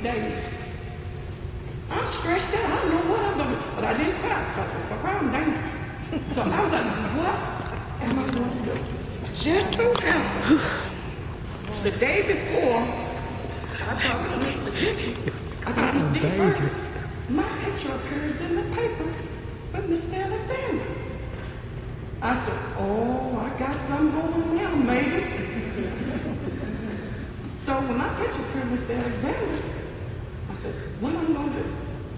days. I'm stressed out. I don't know what I'm doing. But I didn't cry because if I cry, I'm dangerous. So I was like, what am I going to do? Just so happened, the day before, I talked to Mr. Dickey. I told Mr. Dickey first. My picture appears in the paper with Mr. Alexander. I said, oh, I got something going now, maybe. So when my picture appeared with Mr. Alexander, I said, what am I going to do?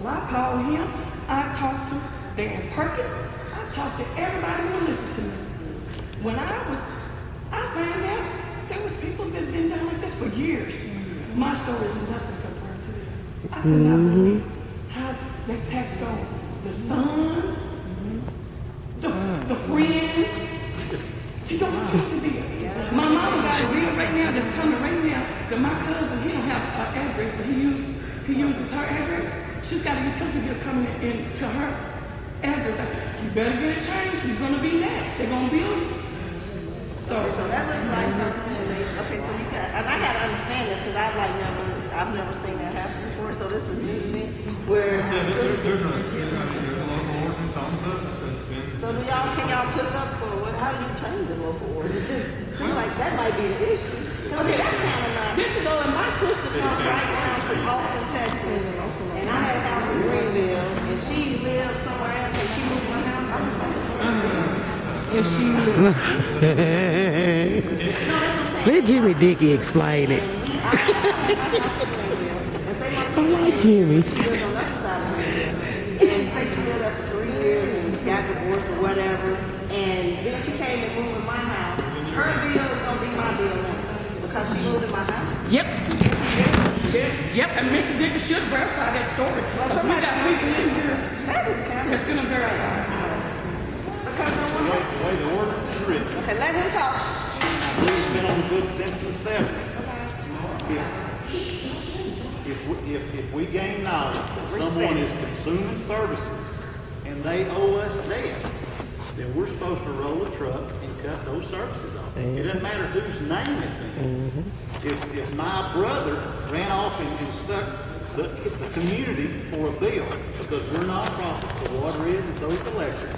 Well, I called him. I talked to Dan Perkins. I talked to everybody who listened to me. When I found out there was people that had been down like this for years. My story is nothing compared to them. I could not believe how they tacked on the sons, the friends. You don't know what to be. My mama got a reel right now that's coming right now that my cousin, he don't have an address, but he uses her address. She's got a utility bill coming in to her address. I said, you better get it changed. You're going to be next. They're going to build it. So that looks like something to me. Okay, so you got, and I got to understand this because I've never seen that happen before. So this is new to me. Where there's a local ordinance on the books that's been. So can y'all put it up for what? How do you change the local ordinance? Seems like that might be the issue. Okay, that's kind of nice. So my sister comes right now from Austin, Texas, and I had a house in Greenville, and she lived somewhere else, and she moved my house. If she lived. Let Jimmy Dickey explain it. I like Jimmy. She lived on the other side of Greenville, and say she lived there for 3 years and got divorced or whatever, and then she came and moved in my house. Her bill is going to be my bill now because she moved in my house. Yep. Yep, and Mr. Dickey should verify that story. Well, somebody got people in here that is kind of that's going to verify. Because The way the ordinance is written. okay, let him talk. It's been on the books since the 70s. If we gain knowledge that someone is consuming services and they owe us debt, then we're supposed to roll a truck and cut those services off. It doesn't matter whose name it's in. If my brother ran off and stuck the community for a bill, because we're nonprofit, the water is and so is the electric.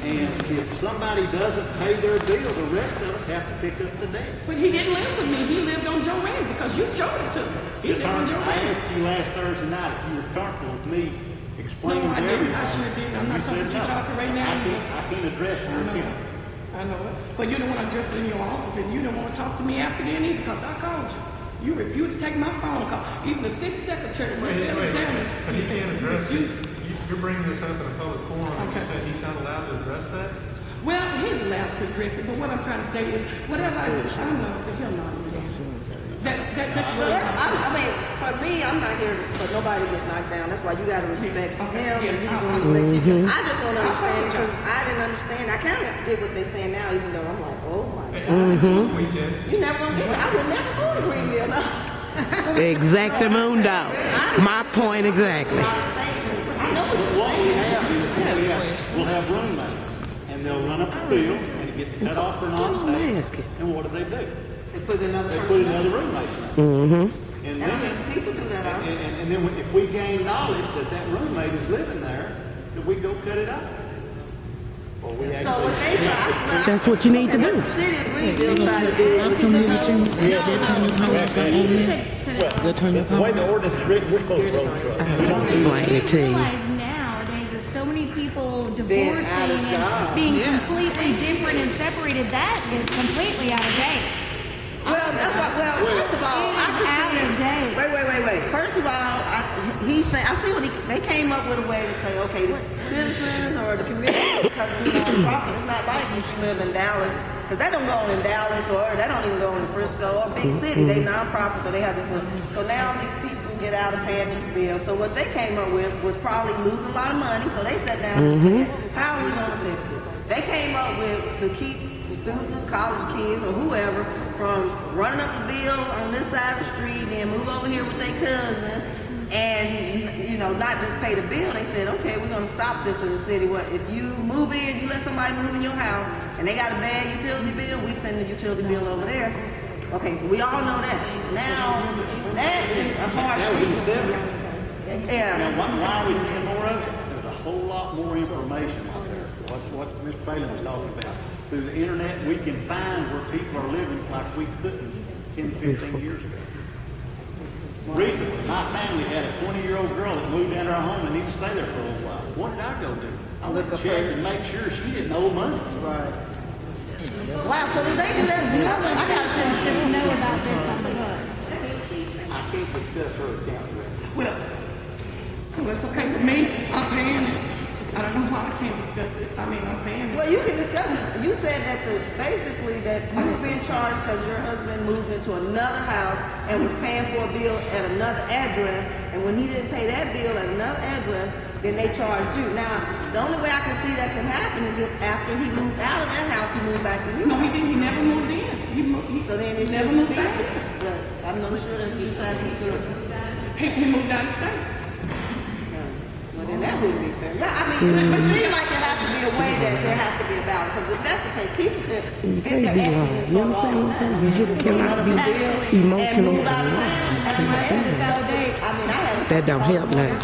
And if somebody doesn't pay their bill, the rest of us have to pick up the debt. But he didn't live with me. He lived on Joe Ramsey because you showed it to me. He Yes, lived on Joe I Ramsey. asked you last Thursday night if you were comfortable with me explaining No, I to didn't. everyone. I sure didn't. I'm not You talking said to you no. talking right now. I can't address your account. I know it. But you don't want to address it in your office, and you don't want to talk to me after then either because I called you. You refused to take my phone call. Even the city secretary, Mr. Alexander. So he can't address it. You're bringing this up in a public forum, and Okay. you said he's not allowed to address that? Well, he's allowed to address it, but what I'm trying to say is, whatever I do, I know that he'll not do that. That's Well, really I mean, for me, I'm not here for nobody to get knocked down. That's why you got to respect him. Yeah, And yeah, people respect you. I just want to understand because I didn't understand. I kind of get what they're saying now, even though I'm like, oh my God. Weekend. You never gonna get it. I would never go to Greenville. No. Exactamundo. My point exactly. I know what you're What saying. we have is we'll have roommates, and they'll run up a bill, and it gets cut off for non-pay. And what do? They put another They person put up. another roommate in. And And I then, mean, people do that out. and then if we gain knowledge that that roommate is living there, then we go cut it off. Or we So actually. what they try, That's what you need to do. what the city of Greenville tried to do was The way the ordinance is written, we're supposed to roll a truck. Explain it to you. Realize nowadays with so many people Being divorcing out of job. and being completely different and separated, that is completely out of date. Well, that's why. Well, first of all, It I is can out see. of date. Wait. First of all, he said I see what they came up with a way to say, okay, the citizens or the community because it's nonprofit. It's not like if you live in Dallas, because they don't go in Dallas or they don't even go in Frisco or big city. They nonprofit, so they have this little. So now these people can get out of paying these bills. So what they came up with was probably losing a lot of money. So they sat down and said, how are we going to fix this? They came up with to keep students, college kids, or whoever from running up the bill on this side of the street and move over here with their cousin and, you know, not just pay the bill. They said, okay, we're going to stop this in the city. What if you move in, you let somebody move in your house and they got a bad utility bill, we send the utility bill over there. Okay, so we all know that. Now, that is a hard That was in the thing. 70s. Yeah. Now, why are we seeing more of it? There's a whole lot more information out there. What Mr. Phelan was talking about. Through the internet, we can find where people are living like we couldn't 10, 15 years ago. Recently, my family had a 20-year-old girl that moved into our home and needed to stay there for a little while. What did I go do? I went to check and make sure she didn't owe money. Right. Wow, so did they do that? Our citizens just know about this on the books. I can't discuss her account with you. Well, it's okay for me. I'm paying it. I don't know why I can't discuss it. I mean, I'm paying it. Well, you can discuss it. You said that basically that you were being charged because your husband moved into another house and was paying for a bill at another address, and when he didn't pay that bill at another address, then they charged you. Now, the only way I can see that can happen is if after he moved out of that house, he moved back to you. No, he didn't. He never moved in. He So then it never shouldn't moved be. back in. But I'm not sure there's two sides to the story. He moved out of state. Well, then that wouldn't be fair. Yeah, I mean, it seems like there has to be a way that there has to be a balance. Because if that's the case, people could You get their can't be wrong. essence You from all understand the what I'm saying? time. You just cannot be And emotional move out of and town. wrong. And my essence out of date. I mean, I had That don't help nothing.